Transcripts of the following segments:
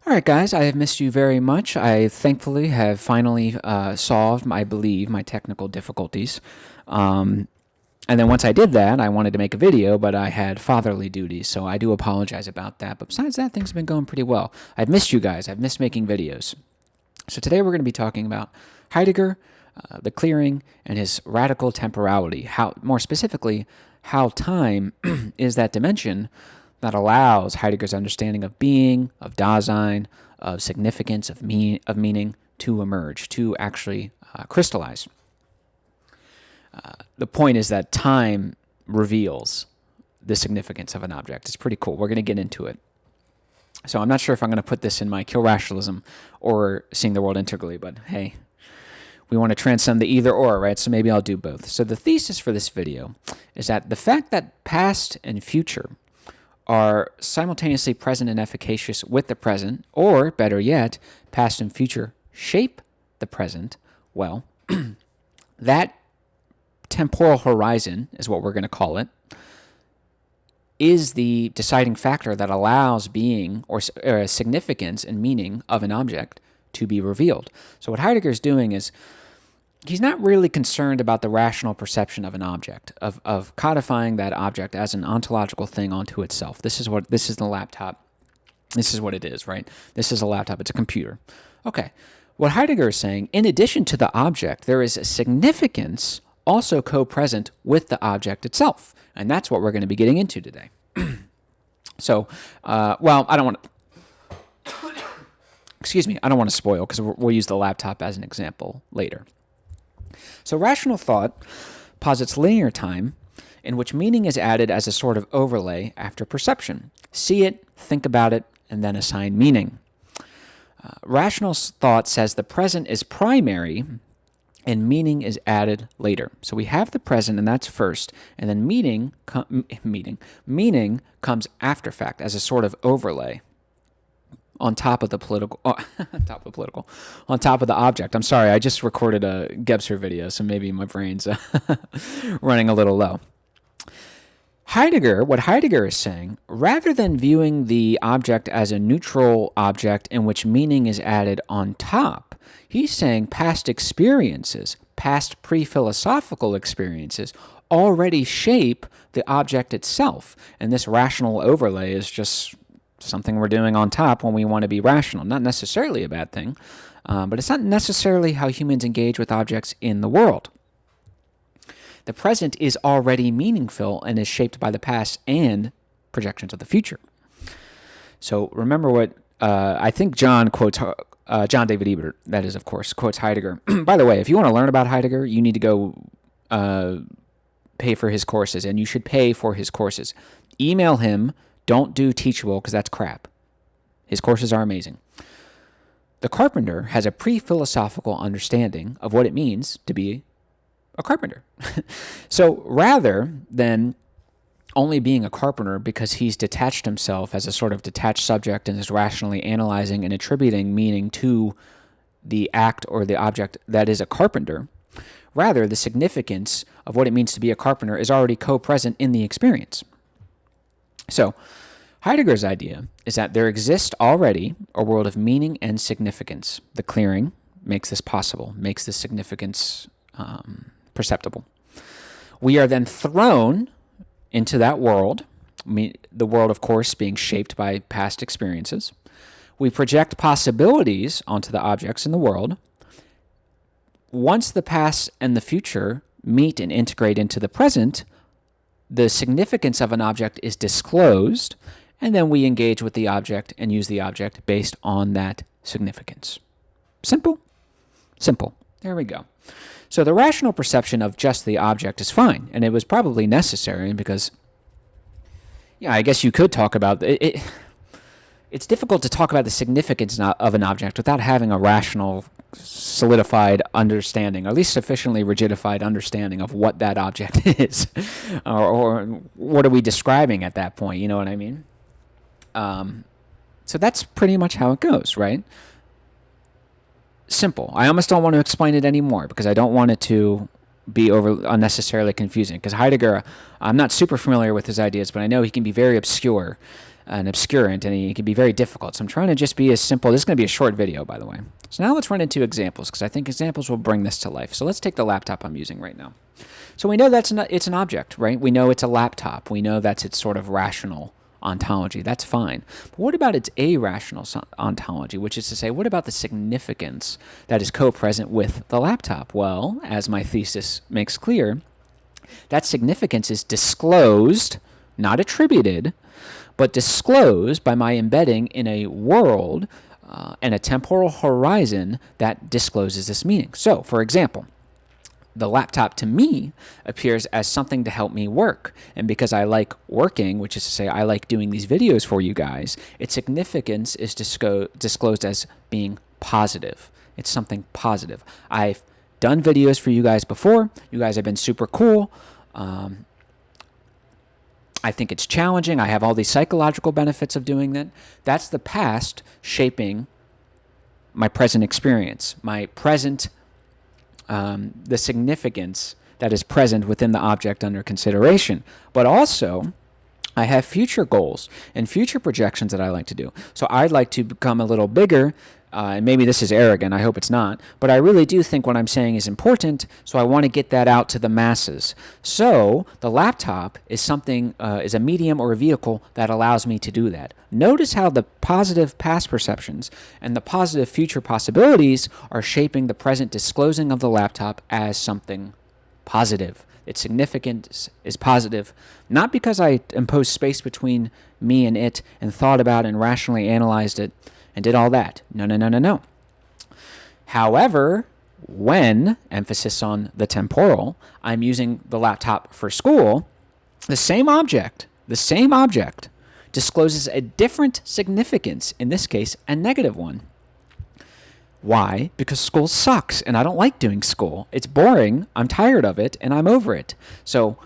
All right, guys, I have missed you very much. I thankfully have finally solved, I believe, my technical difficulties. Um, and then once I did that, I wanted to make a video, but I had fatherly duties, so I do apologize about that. But besides that, things have been going pretty well. I've missed you guys. I've missed making videos. So today we're going to be talking about Heidegger, the clearing, and his radical temporality. How, more specifically, how time is that dimension that allows Heidegger's understanding of being, of Dasein, of significance, of meaning to emerge, to actually crystallize. The point is that time reveals the significance of an object. It's pretty cool. We're going to get into it. So I'm not sure if I'm going to put this in my Kill Rationalism or Seeing the World Integrally, but hey, we want to transcend the either or, right? So maybe I'll do both. So the thesis for this video is that the fact that past and future are simultaneously present and efficacious with the present, or better yet, past and future shape the present, well, that temporal horizon is what we're going to call it, is the deciding factor that allows being or significance and meaning of an object to be revealed. So what Heidegger is doing is he's not really concerned about the rational perception of an object, of codifying that object as an ontological thing onto itself. This is the laptop. This is what it is, right? This is a laptop. It's a computer. Okay. What Heidegger is saying, in addition to the object, there is a significance also co-present with the object itself. And that's what we're going to be getting into today. So, I don't want to, excuse me, I don't want to spoil because we'll use the laptop as an example later. So rational thought posits linear time in which meaning is added as a sort of overlay after perception. See it, think about it, and then assign meaning. Rational thought says the present is primary and meaning is added later. So we have the present, and that's first, and then meaning comes after fact as a sort of overlay on top of the on top of the object. I'm sorry, I just recorded a Gebser video, so maybe my brain's running a little low. What Heidegger is saying, rather than viewing the object as a neutral object in which meaning is added on top, he's saying past experiences, past pre-philosophical experiences, already shape the object itself. And this rational overlay is just something we're doing on top when we want to be rational. Not necessarily a bad thing, but it's not necessarily how humans engage with objects in the world. The present is already meaningful and is shaped by the past and projections of the future. So remember what I think John quotes, John David Ebert, that is, of course, quotes Heidegger. By the way, if you want to learn about Heidegger, you need to go pay for his courses, and you should pay for his courses. Email him. Don't do Teachable because that's crap. His courses are amazing. The carpenter has a pre-philosophical understanding of what it means to be a carpenter. So rather than only being a carpenter because he's detached himself as a sort of detached subject and is rationally analyzing and attributing meaning to the act or the object that is a carpenter, rather the significance of what it means to be a carpenter is already co-present in the experience. So Heidegger's idea is that there exists already a world of meaning and significance. The clearing makes this possible, makes this significance perceptible. We are then thrown into that world, the world, of course, being shaped by past experiences. We project possibilities onto the objects in the world. Once the past and the future meet and integrate into the present, the significance of an object is disclosed, and then we engage with the object and use the object based on that significance. Simple? Simple. There we go. So the rational perception of just the object is fine, and it was probably necessary because, yeah, I guess you could talk about it. It's difficult to talk about the significance of an object without having a rational, solidified understanding, or at least sufficiently rigidified understanding of what that object is, or what are we describing at that point, you know what I mean? So that's pretty much how it goes, right? Simple. I almost don't want to explain it anymore because I don't want it to be unnecessarily confusing. Because Heidegger, I'm not super familiar with his ideas, but I know he can be very obscure an obscurant, and he can be very difficult. So I'm trying to just be as simple. This is going to be a short video, by the way. So now let's run into examples, because I think examples will bring this to life. So let's take the laptop I'm using right now. So we know it's an object, right? We know it's a laptop. We know that's its sort of rational ontology. That's fine. But what about its irrational ontology, which is to say, what about the significance that is co-present with the laptop? Well, as my thesis makes clear, that significance is disclosed, not attributed, but disclosed by my embedding in a world and a temporal horizon that discloses this meaning. So, for example, the laptop to me appears as something to help me work. And because I like working, which is to say I like doing these videos for you guys, its significance is disclosed as being positive. It's something positive. I've done videos for you guys before. You guys have been super cool. I think it's challenging. I have all these psychological benefits of doing that. That's the past shaping my present experience, my present the significance that is present within the object under consideration. But also, I have future goals and future projections that I like to do. So I'd like to become a little bigger, and maybe this is arrogant, I hope it's not, but I really do think what I'm saying is important, so I want to get that out to the masses. So the laptop is something, is a medium or a vehicle that allows me to do that. Notice how the positive past perceptions and the positive future possibilities are shaping the present disclosing of the laptop as something positive. Its significance is positive, not because I imposed space between me and it and thought about and rationally analyzed it and did all that. No. However, when, emphasis on the temporal, I'm using the laptop for school, the same object discloses a different significance, in this case, a negative one. Why? Because school sucks, and I don't like doing school. It's boring, I'm tired of it, and I'm over it. So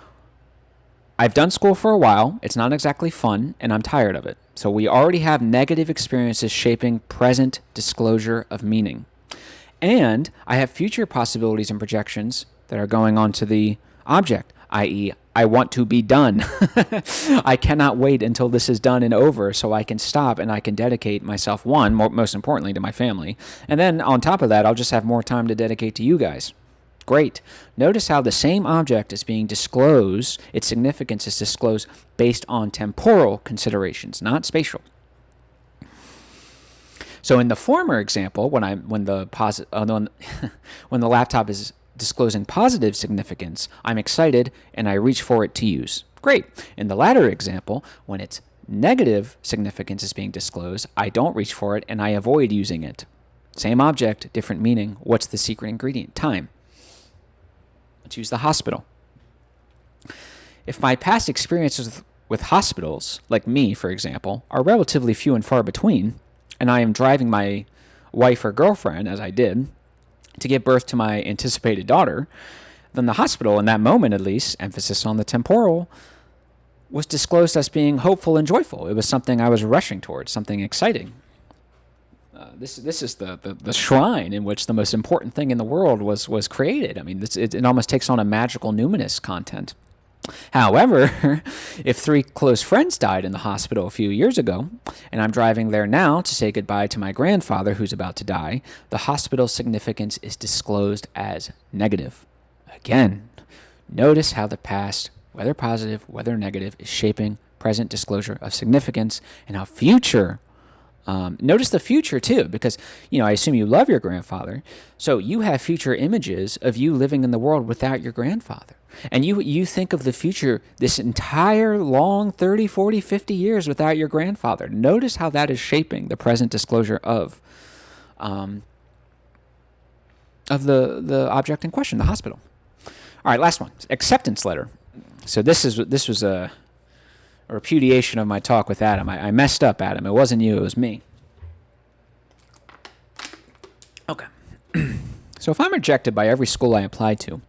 I've done school for a while, it's not exactly fun, and I'm tired of it. So we already have negative experiences shaping present disclosure of meaning. And I have future possibilities and projections that are going on to the object, i.e., I want to be done. I cannot wait until this is done and over so I can stop and I can dedicate myself, most importantly, to my family. And then on top of that, I'll just have more time to dedicate to you guys. Great. Notice how the same object is being disclosed, its significance is disclosed based on temporal considerations, not spatial. So in the former example, when the laptop is disclosing positive significance, I'm excited and I reach for it to use. Great. In the latter example, when its negative significance is being disclosed, I don't reach for it and I avoid using it. Same object, different meaning. What's the secret ingredient? Time. Let's use the hospital. If my past experiences with hospitals, like me, for example, are relatively few and far between, and I am driving my wife or girlfriend, as I did, to give birth to my anticipated daughter, then the hospital, in that moment at least, emphasis on the temporal, was disclosed as being hopeful and joyful. It was something I was rushing towards, something exciting. This is the shrine in which the most important thing in the world was created. I mean, it almost takes on a magical numinous content. However, if 3 close friends died in the hospital a few years ago, and I'm driving there now to say goodbye to my grandfather who's about to die, the hospital's significance is disclosed as negative. Again, notice how the past, whether positive, whether negative, is shaping present disclosure of significance, and how future notice the future too, because I assume you love your grandfather, so you have future images of you living in the world without your grandfather. And you think of the future, this entire long 30, 40, 50 years without your grandfather. Notice how that is shaping the present disclosure of the object in question, the hospital. All right, last one, acceptance letter. So this was a repudiation of my talk with Adam. I messed up, Adam. It wasn't you, it was me. Okay. So if I'm rejected by every school I applied to,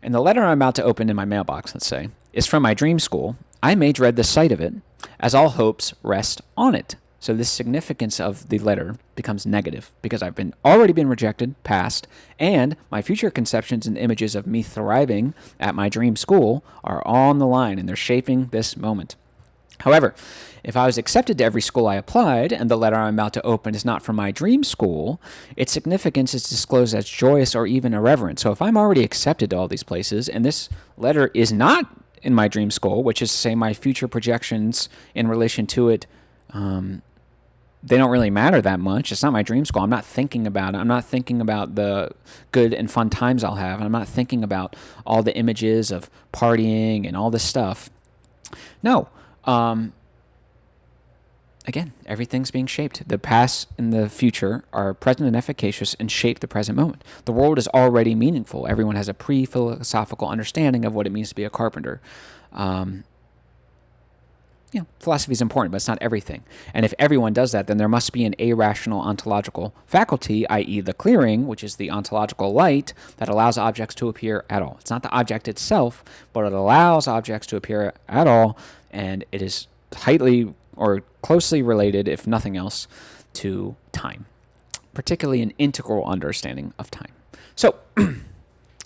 and the letter I'm about to open in my mailbox, let's say, is from my dream school, I may dread the sight of it, as all hopes rest on it. So the significance of the letter becomes negative, because I've already been rejected, past, and my future conceptions and images of me thriving at my dream school are on the line, and they're shaping this moment. However, if I was accepted to every school I applied and the letter I'm about to open is not from my dream school, its significance is disclosed as joyous or even irreverent. So if I'm already accepted to all these places and this letter is not in my dream school, which is to say my future projections in relation to it, they don't really matter that much. It's not my dream school. I'm not thinking about it. I'm not thinking about the good and fun times I'll have. I'm not thinking about all the images of partying and all this stuff. No. Again, everything's being shaped. The past and the future are present and efficacious and shape the present moment. The world is already meaningful. Everyone has a pre-philosophical understanding of what it means to be a carpenter. Philosophy is important, but it's not everything. And if everyone does that, then there must be an irrational ontological faculty, i.e. the clearing, which is the ontological light that allows objects to appear at all. It's not the object itself, but it allows objects to appear at all, and it is tightly or closely related, if nothing else, to time, particularly an integral understanding of time. So,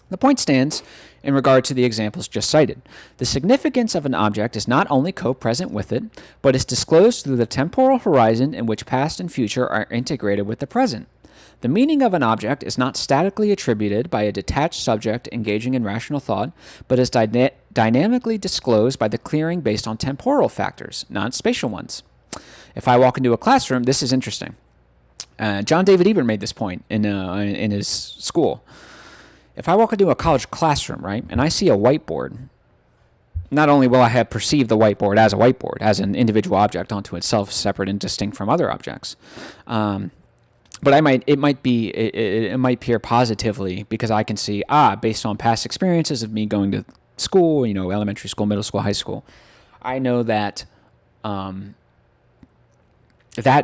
the point stands in regard to the examples just cited. The significance of an object is not only co-present with it, but is disclosed through the temporal horizon in which past and future are integrated with the present. The meaning of an object is not statically attributed by a detached subject engaging in rational thought, but is dynamically disclosed by the clearing based on temporal factors, not spatial ones. If I walk into a classroom, this is interesting. John David Ebert made this point in his school. If I walk into a college classroom, right, and I see a whiteboard, not only will I have perceived the whiteboard, as an individual object unto itself, separate and distinct from other objects, but it might appear positively because I can see, based on past experiences of me going to school, elementary school, middle school, high school, I know that that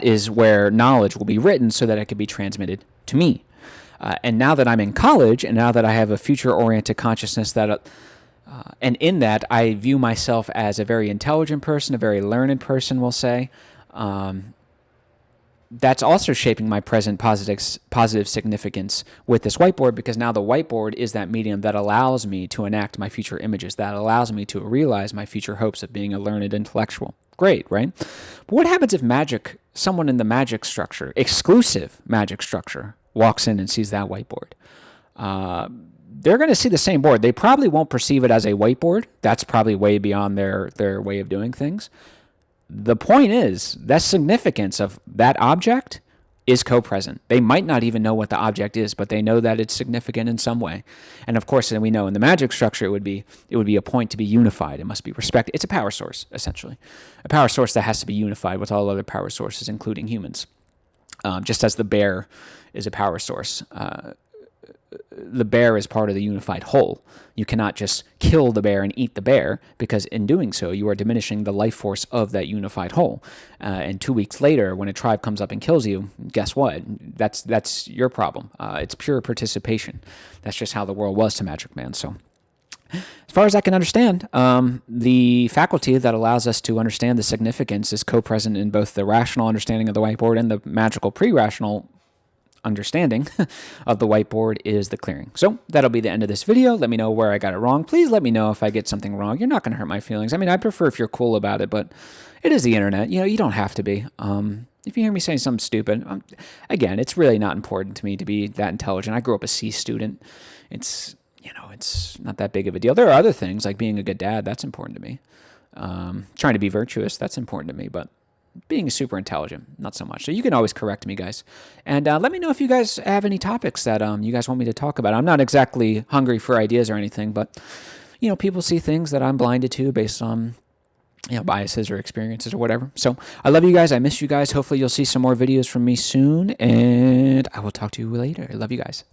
is where knowledge will be written so that it can be transmitted to me. And now that I'm in college, and now that I have a future-oriented consciousness, and in that I view myself as a very intelligent person, a very learned person, we'll say, that's also shaping my present positive significance with this whiteboard, because now the whiteboard is that medium that allows me to enact my future images, that allows me to realize my future hopes of being a learned intellectual. Great, right? But what happens if someone in the magic structure, exclusive magic structure, walks in and sees that whiteboard? They're going to see the same board. They probably won't perceive it as a whiteboard. That's probably way beyond their way of doing things. The point is, that significance of that object is co-present. They might not even know what the object is, but they know that it's significant in some way. And of course, we know in the magic structure, it would be a point to be unified. It must be respected. It's a power source, essentially. A power source that has to be unified with all other power sources, including humans. Just as the bear is a power source. The bear is part of the unified whole. You cannot just kill the bear and eat the bear, because in doing so, you are diminishing the life force of that unified whole. And 2 weeks later, when a tribe comes up and kills you, guess what? That's your problem. It's pure participation. That's just how the world was to Magic Man. So, as far as I can understand, the faculty that allows us to understand the significance is co-present in both the rational understanding of the whiteboard and the magical pre-rational understanding of the whiteboard is the clearing. So that'll be the end of this video. Let me know where I got it wrong. Please let me know if I get something wrong. You're not going to hurt my feelings. I mean, I prefer if you're cool about it, but it is the internet. You don't have to be. If you hear me saying something stupid, again, it's really not important to me to be that intelligent. I grew up a C student. It's not that big of a deal. There are other things like being a good dad. That's important to me. Trying to be virtuous. That's important to me, but being super intelligent, not so much. So you can always correct me, guys. And let me know if you guys have any topics that you guys want me to talk about. I'm not exactly hungry for ideas or anything, but, people see things that I'm blinded to based on, biases or experiences or whatever. So I love you guys. I miss you guys. Hopefully you'll see some more videos from me soon, and I will talk to you later. I love you guys.